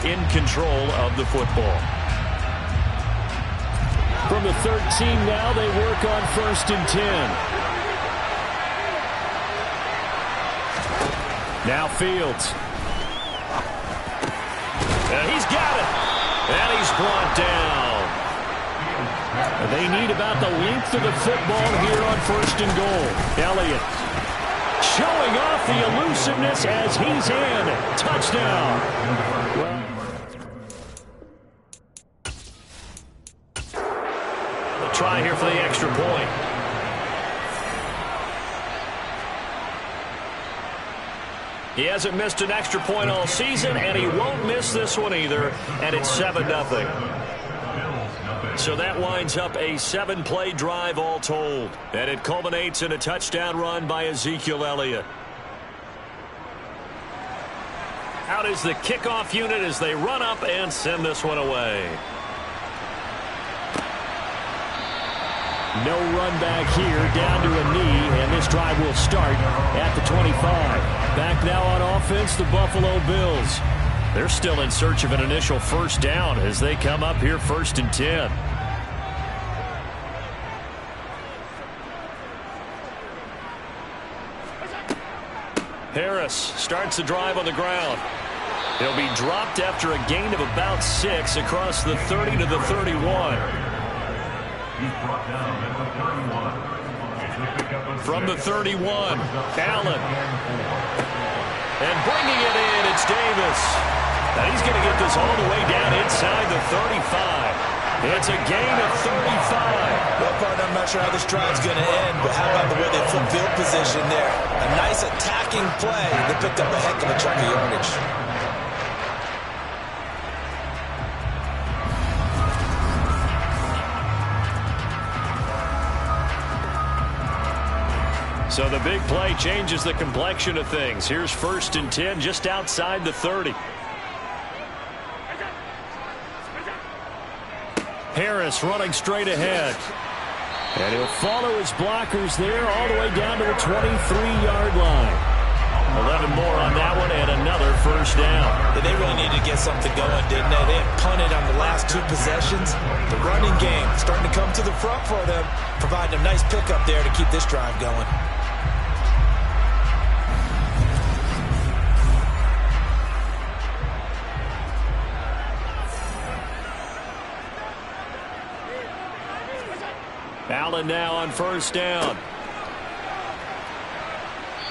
in control of the football. From the 13 now, they work on 1st and 10. Now Fields. And he's got it. And he's brought down. They need about the length of the football here on 1st and goal. Elliott showing off the elusiveness as he's in. Touchdown. They'll try here for the extra point. He hasn't missed an extra point all season, and he won't miss this one either, and it's 7-0. So that winds up a 7-play drive all told, and it culminates in a touchdown run by Ezekiel Elliott. Out is the kickoff unit as they run up and send this one away. No run back here, down to a knee, and this drive will start at the 25. Back now on offense, the Buffalo Bills. They're still in search of an initial first down as they come up here 1st and 10. Harris starts the drive on the ground. He'll be dropped after a gain of about 6 across the 30 to the 31. From the 31, Allen. And bringing it in, it's Davis. And he's going to get this all the way down inside the 35. It's a gain of 35. Well, partner, I'm not sure how this drive's going to end, but how about the way they flip field position there? A nice attacking play. They picked up a heck of a chunk of yardage. So the big play changes the complexion of things. Here's 1st and 10 just outside the 30. Harris running straight ahead. And he'll follow his blockers there all the way down to the 23-yard line. 11 more on that one and another first down. Yeah, they really needed to get something going, didn't they? They had punted on the last 2 possessions. The running game starting to come to the front for them, providing a nice pickup there to keep this drive going. Allen now on first down.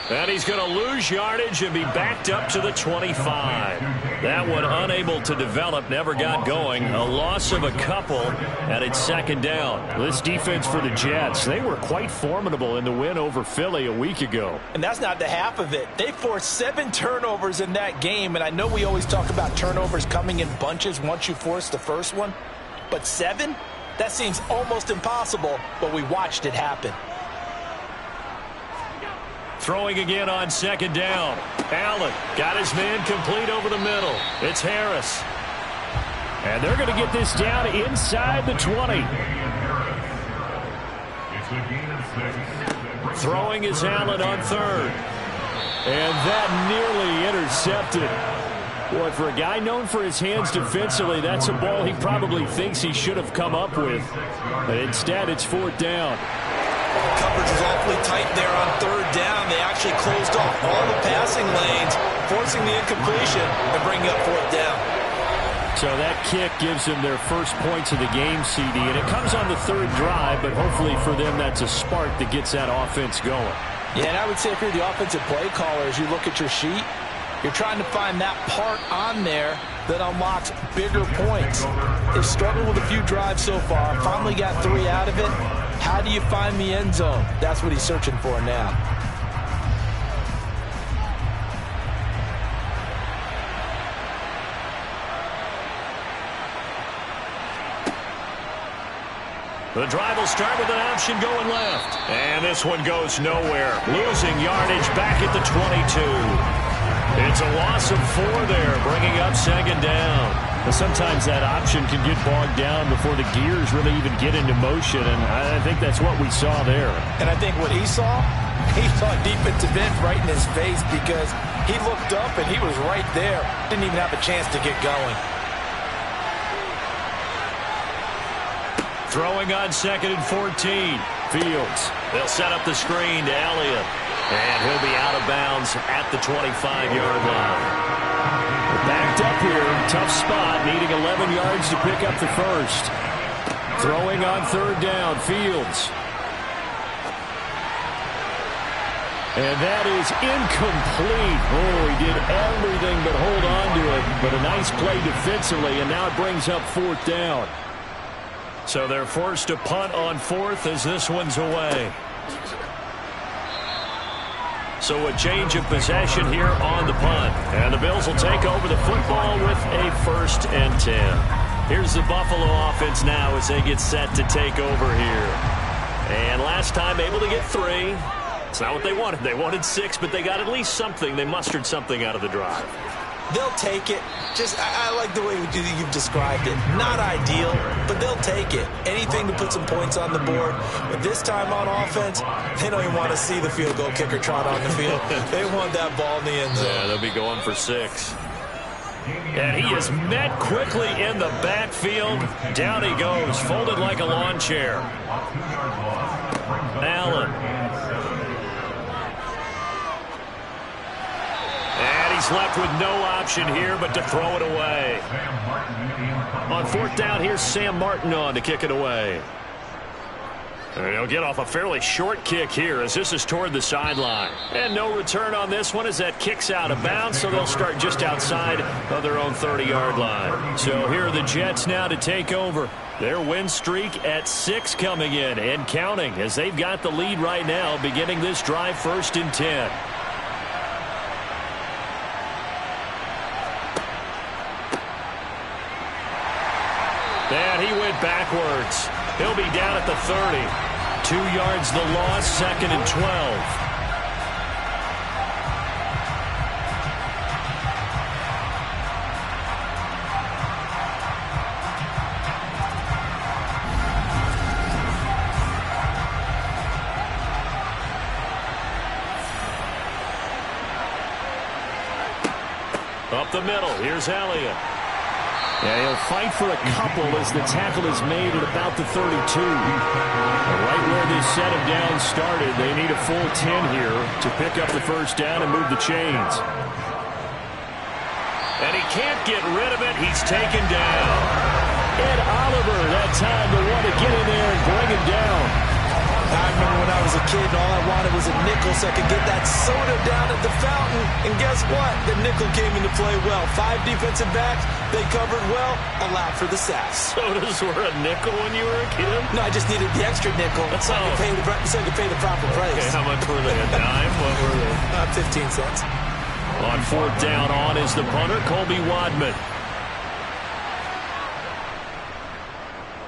And he's going to lose yardage and be backed up to the 25. That one unable to develop, never got going. A loss of a couple, and it's 2nd down. This defense for the Jets, they were quite formidable in the win over Philly a week ago. And that's not the half of it. They forced 7 turnovers in that game, and I know we always talk about turnovers coming in bunches once you force the first one. But 7? That seems almost impossible, but we watched it happen. Throwing again on 2nd down. Allen got his man complete over the middle. It's Harris. And they're going to get this down inside the 20. Throwing is Allen on 3rd. And that nearly intercepted. Boy, for a guy known for his hands defensively, that's a ball he probably thinks he should have come up with. But instead, it's 4th down. Coverage was awfully tight there on 3rd down. They actually closed off all the passing lanes, forcing the incompletion and bringing up 4th down. So that kick gives them their first points of the game, CD, and it comes on the 3rd drive, but hopefully for them that's a spark that gets that offense going. Yeah, and I would say if you're the offensive play caller, as you look at your sheet, you're trying to find that part on there that unlocks bigger points. They've struggled with a few drives so far, finally got 3 out of it. How do you find the end zone? That's what he's searching for now. The drive will start with an option going left. And this one goes nowhere. Losing yardage back at the 22. It's a loss of 4 there, bringing up 2nd down. Sometimes that option can get bogged down before the gears really even get into motion, and I think that's what we saw there. And I think what he saw defensive end right in his face, because he looked up and he was right there. Didn't even have a chance to get going. Throwing on 2nd and 14. Fields. They'll set up the screen to Elliott. And he'll be out of bounds at the 25-yard line. Backed up here, tough spot, needing 11 yards to pick up the first. Throwing on 3rd down, Fields. And that is incomplete. Oh, he did everything but hold on to it. But a nice play defensively, and now it brings up 4th down. So they're forced to punt on 4th as this one's away. So a change of possession here on the punt. And the Bills will take over the football with a 1st and 10. Here's the Buffalo offense now as they get set to take over here. And last time able to get 3. It's not what they wanted. They wanted 6, but they got at least something. They mustered something out of the drive. They'll take it. I like the way you've described it. Not ideal, but they'll take it. Anything to put some points on the board. But this time on offense, they don't even want to see the field goal kicker trot on the field. They want that ball in the end zone. Yeah, they'll be going for 6. And he is met quickly in the backfield. Down he goes, folded like a lawn chair. Allen. He's left with no option here but to throw it away. On 4th down, here's Sam Martin on to kick it away. And he'll get off a fairly short kick here as this is toward the sideline. And no return on this one as that kicks out of bounds, so they'll start just outside of their own 30-yard line. So here are the Jets now to take over. Their win streak at 6 coming in and counting as they've got the lead right now beginning this drive 1st and 10. And he went backwards. He'll be down at the 30. 2 yards the loss, 2nd and 12. Up the middle, here's Elliott. Yeah, he'll fight for a couple as the tackle is made at about the 32. Right where this set of downs started, they need a full 10 here to pick up the 1st down and move the chains. And he can't get rid of it. He's taken down. Ed Oliver, that time to want to get in there and bring him down. I remember when I was a kid and all I wanted was a nickel so I could get that soda down at the fountain. And guess what? The nickel came into play well. 5 defensive backs, they covered well, allowed for the sacks. Sodas were a nickel when you were a kid? No, I just needed the extra nickel so I could pay the proper price. Okay, how much were they? A dime? What were they? 15 cents. On 4th down, on is the punter, Colby Wadman.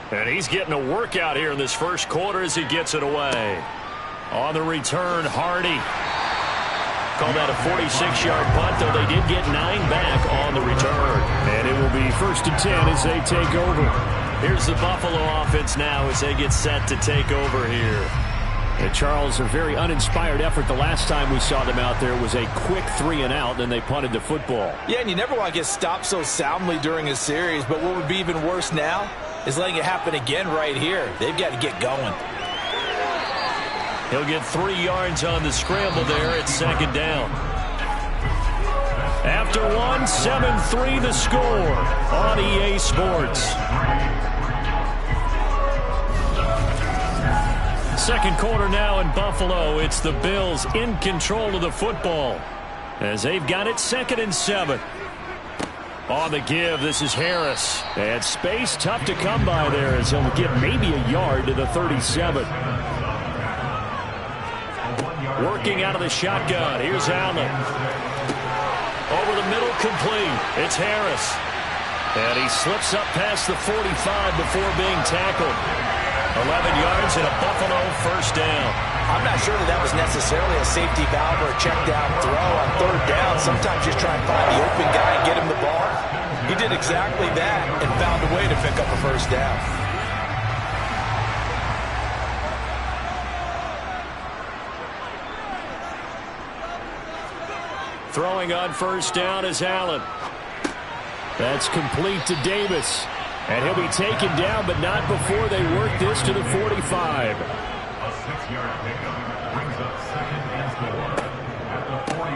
And he's getting a workout here in this 1st quarter as he gets it away. On the return, Hardy. Call that a 46-yard punt, though they did get 9 back on the return. And it will be 1st and 10 as they take over. Here's the Buffalo offense now as they get set to take over here. And Charles, a very uninspired effort. The last time we saw them out there was a quick 3-and-out, and they punted the football. Yeah, and you never want to get stopped so soundly during a series, but what would be even worse now is letting it happen again right here. They've got to get going. He'll get 3 yards on the scramble there at 2nd down. After 1, 7-3 the score on EA Sports. 2nd quarter now in Buffalo. It's the Bills in control of the football as they've got it 2nd and 7. On the give, this is Harris. And space tough to come by there as he'll get maybe a yard to the 37. Working out of the shotgun. Here's Allen. Over the middle, complete. It's Harris. And he slips up past the 45 before being tackled. 11 yards and a Buffalo 1st down. I'm not sure that was necessarily a safety valve or a check down throw on 3rd down. Sometimes just try and find the open guy and get him the ball. He did exactly that and found a way to pick up a first down. Throwing on first down is Allen. That's complete to Davis. And he'll be taken down, but not before they work this to the 45.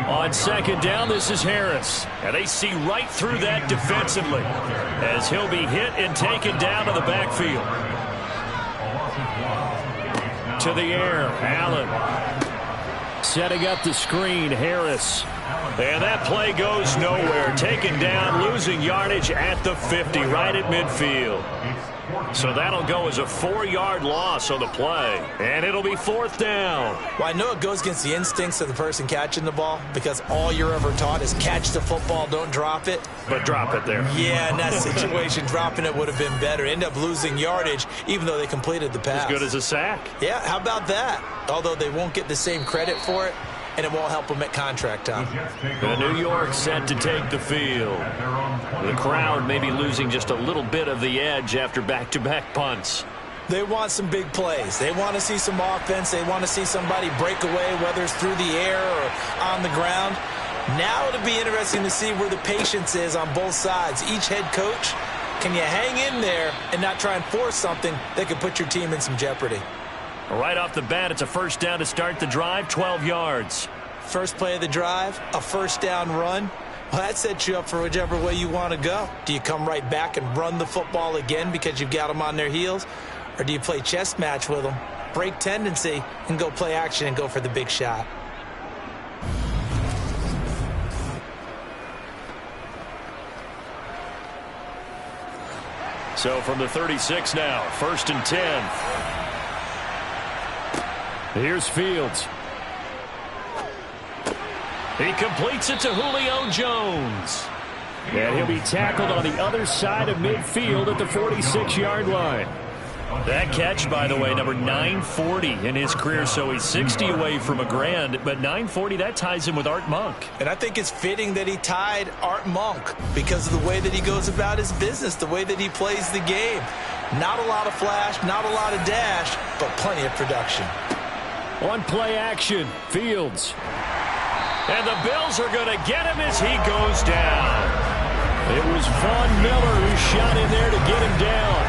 On second down, this is Harris. And they see right through that defensively as he'll be hit and taken down to the backfield. To the air, Allen. Setting up the screen, Harris. And that play goes nowhere. Taken down, losing yardage at the 50, right at midfield. So that'll go as a 4-yard loss on the play. And it'll be fourth down. Well, I know it goes against the instincts of the person catching the ball because all you're ever taught is catch the football, don't drop it. But drop it there. Yeah, in that situation, dropping it would have been better. End up losing yardage even though they completed the pass. As good as a sack. Yeah, how about that? Although they won't get the same credit for it, and it won't help them at contract time. The New York set to take the field. The crowd may be losing just a little bit of the edge after back-to-back punts. They want some big plays. They want to see some offense. They want to see somebody break away, whether it's through the air or on the ground. Now it'll be interesting to see where the patience is on both sides. Each head coach, can you hang in there and not try and force something that could put your team in some jeopardy? Right off the bat, it's a first down to start the drive, 12 yards. First play of the drive, a first down run. Well, that sets you up for whichever way you want to go. Do you come right back and run the football again because you've got them on their heels? Or do you play chess match with them, break tendency, and go play action and go for the big shot? So from the 36 now, 1st and 10. Here's Fields. He completes it to Julio Jones. And he'll be tackled on the other side of midfield at the 46-yard line. That catch, by the way, number 940 in his career, so he's 60 away from a grand, but 940, that ties him with Art Monk. And I think it's fitting that he tied Art Monk because of the way that he goes about his business, the way that he plays the game. Not a lot of flash, not a lot of dash, but plenty of production. On play action, Fields. And the Bills are going to get him as he goes down. It was Von Miller who shot in there to get him down.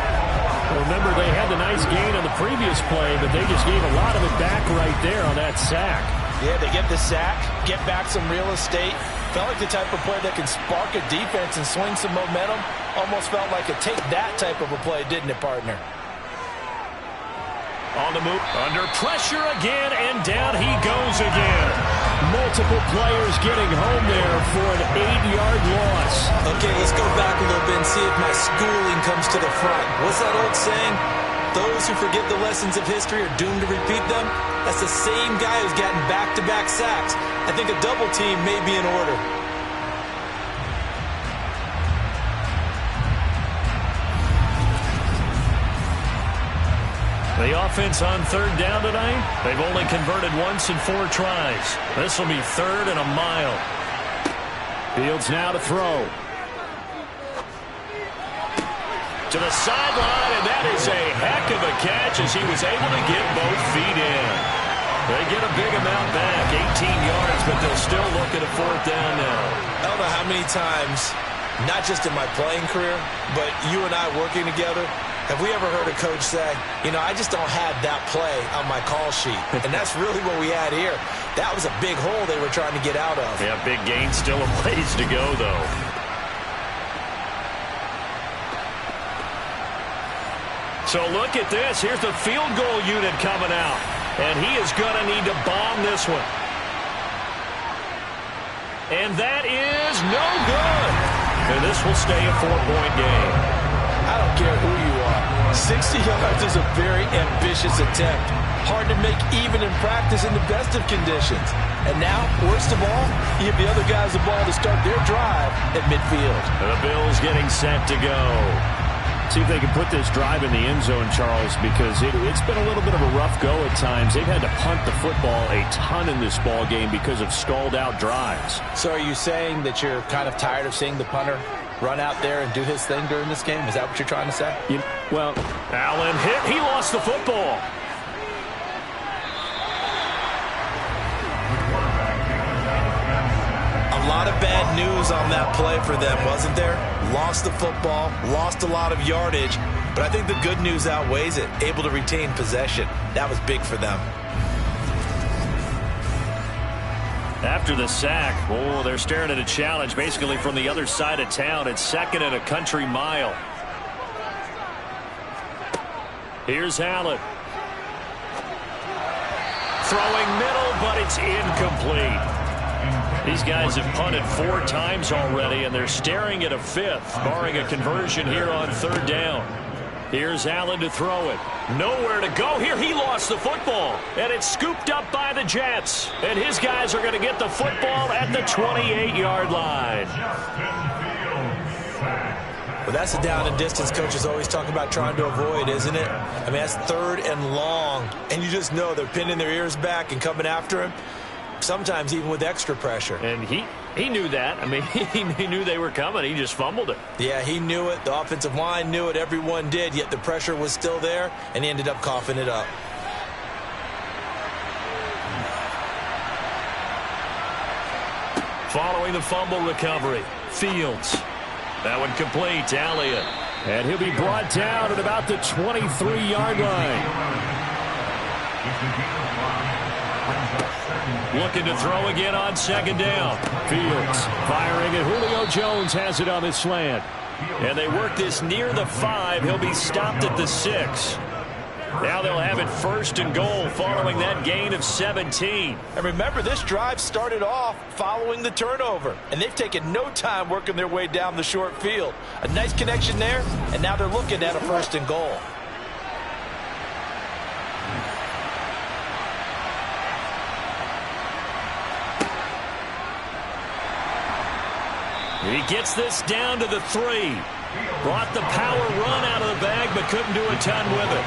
Remember, they had the nice gain on the previous play, but they just gave a lot of it back right there on that sack. Yeah, they get the sack, get back some real estate. Felt like the type of play that can spark a defense and swing some momentum. Almost felt like a take that type of a play, didn't it, partner? On the move, under pressure again, and down he goes again. Multiple players getting home there for an 8-yard loss. Okay, let's go back a little bit and see if my schooling comes to the front. What's that old saying? Those who forget the lessons of history are doomed to repeat them. That's the same guy who's gotten back-to-back sacks. I think a double team may be in order. The offense on third down tonight, they've only converted once in 4 tries. This will be 3rd and a mile. Fields now to throw. To the sideline, and that is a heck of a catch as he was able to get both feet in. They get a big amount back, 18 yards, but they'll still look at a 4th down now. I don't know how many times, not just in my playing career, but you and I working together, have we ever heard a coach say, you know, I just don't have that play on my call sheet? And that's really what we had here. That was a big hole they were trying to get out of. Yeah, big gain, still a ways to go, though. So look at this. Here's the field goal unit coming out. And he is going to need to bomb this one. And that is no good. And this will stay a 4-point game. I don't care who you are. 60 yards is a very ambitious attempt. Hard to make even in practice in the best of conditions. And now, worst of all, you give the other guys the ball to start their drive at midfield. The Bills getting set to go. See if they can put this drive in the end zone, Charles, because it's been a little bit of a rough go at times. They've had to punt the football a ton in this ball game because of stalled out drives. So are you saying that you're kind of tired of seeing the punter run out there and do his thing during this game? Is that what you're trying to say? Well, Allen hit. He lost the football. A lot of bad news on that play for them, wasn't there? Lost the football, lost a lot of yardage, but I think the good news outweighs it. Able to retain possession. That was big for them. After the sack, they're staring at a challenge basically from the other side of town. It's 2nd and a country mile. Here's Allen. Throwing middle, but it's incomplete. These guys have punted 4 times already, and they're staring at a 5th, barring a conversion here on 3rd down. Here's Allen to throw it. Nowhere to go here. He lost the football, and it's scooped up by the Jets. And his guys are going to get the football at the 28-yard line. Well, that's a down and distance coaches always talk about trying to avoid, isn't it? I mean, that's 3rd and long, and you just know they're pinning their ears back and coming after him. Sometimes even with extra pressure. And he knew that. I mean, he knew they were coming. He just fumbled it. Yeah, he knew it. The offensive line knew it. Everyone did, yet the pressure was still there, and he ended up coughing it up. Following the fumble recovery, Fields. That one complete to Elliott. And he'll be brought down at about the 23-yard line. Looking to throw again on 2nd down. Fields firing, and Julio Jones has it on his slant. And they work this near the 5. He'll be stopped at the 6. Now they'll have it 1st and goal following that gain of 17. And remember, this drive started off following the turnover, and they've taken no time working their way down the short field. A nice connection there, and now they're looking at a 1st and goal. He gets this down to the 3. Brought the power run out of the bag, but couldn't do a ton with it.